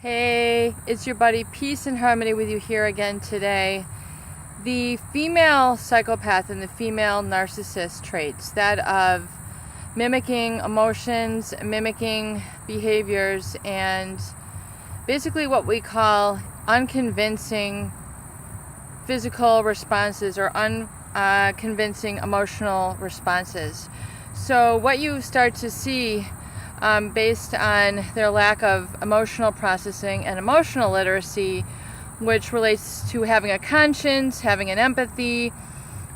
Hey, it's your buddy Peace and Harmony with you here again today. The female psychopath and the female narcissist traits, that of mimicking emotions, mimicking behaviors, and basically what we call unconvincing physical responses or unconvincing emotional responses. So what you start to see based on their lack of emotional processing and emotional literacy, which relates to having a conscience, having an empathy,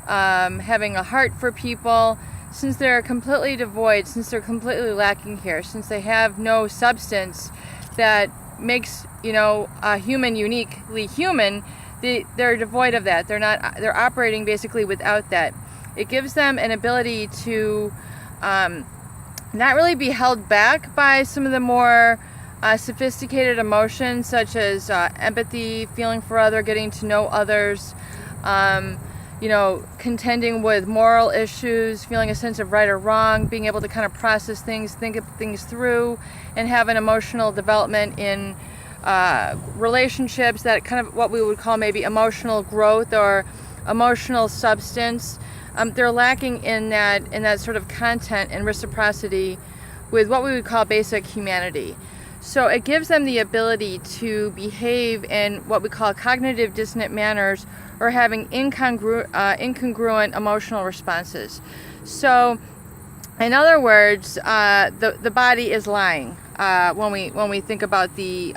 having a heart for people, since they're completely devoid, since they're completely lacking here, since they have no substance that makes, a human uniquely human, they're devoid of that. They're operating basically without that. It gives them an ability to not really be held back by some of the more sophisticated emotions, such as empathy, feeling for other, getting to know others, contending with moral issues, feeling a sense of right or wrong, being able to kind of process things, think of things through, and have an emotional development in relationships, that kind of what we would call maybe emotional growth or emotional substance. They're lacking in that sort of content and reciprocity with what we would call basic humanity. So it gives them the ability to behave in what we call cognitive dissonant manners, or having incongruent emotional responses. So, in other words, the body is lying when we think about the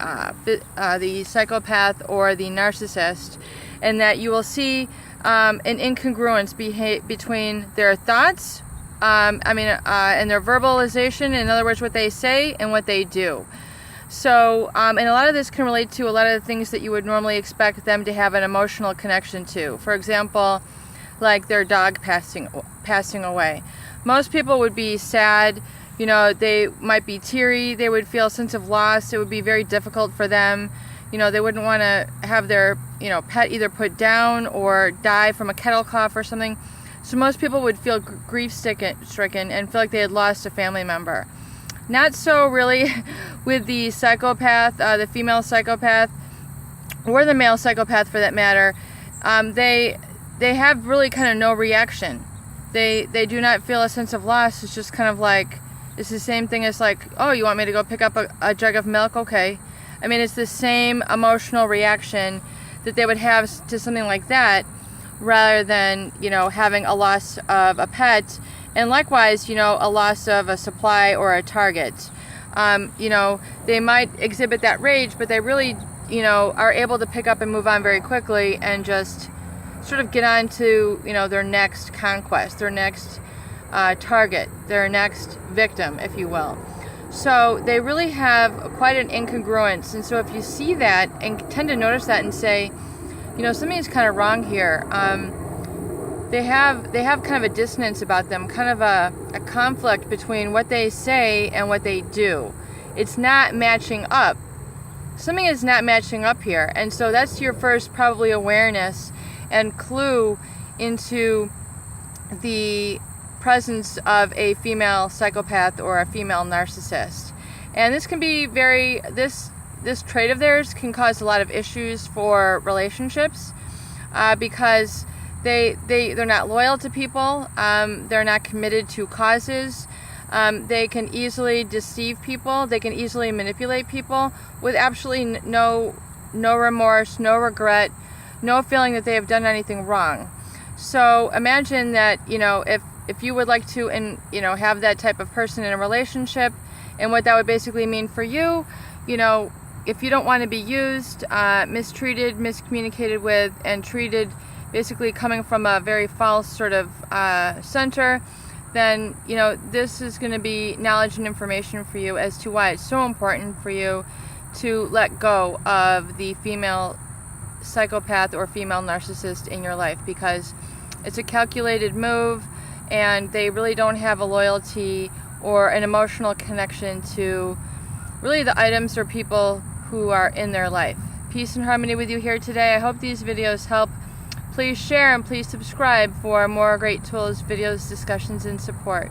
psychopath or the narcissist, and that you will see an incongruence between their thoughts, and their verbalization, in other words, what they say and what they do. So, and a lot of this can relate to a lot of the things that you would normally expect them to have an emotional connection to. For example, like their dog passing away. Most people would be sad, they might be teary, they would feel a sense of loss, it would be very difficult for them. They wouldn't want to have their, pet either put down or die from a kettle cough or something. So most people would feel grief-stricken and feel like they had lost a family member. Not so really with the psychopath, the female psychopath, or the male psychopath for that matter. They have really kind of no reaction. They do not feel a sense of loss. It's just kind of like, it's the same thing as like, oh, you want me to go pick up a jug of milk? Okay. It's the same emotional reaction that they would have to something like that, rather than, having a loss of a pet, and likewise, a loss of a supply or a target. They might exhibit that rage, but they really, are able to pick up and move on very quickly and just sort of get on to, their next conquest, their next target, their next victim, if you will. So they really have quite an incongruence, and so if you see that and tend to notice that and say, something's kind of wrong here, they have kind of a dissonance about them, kind of a conflict between what they say and what they do. It's not matching up. Something is not matching up here, and so that's your first probably awareness and clue into the presence of a female psychopath or a female narcissist. And this can be this trait of theirs can cause a lot of issues for relationships, because they're not loyal to people, they're not committed to causes, they can easily deceive people, they can easily manipulate people with absolutely no remorse, no regret, no feeling that they have done anything wrong. So imagine that, if you would like to, have that type of person in a relationship, and what that would basically mean for you, if you don't want to be used, mistreated, miscommunicated with, and treated basically coming from a very false sort of center, then, this is going to be knowledge and information for you as to why it's so important for you to let go of the female psychopath or female narcissist in your life, because it's a calculated move, and they really don't have a loyalty or an emotional connection to really the items or people who are in their life. Peace and harmony with you here today. I hope these videos help. Please share and please subscribe for more great tools, videos, discussions, and support.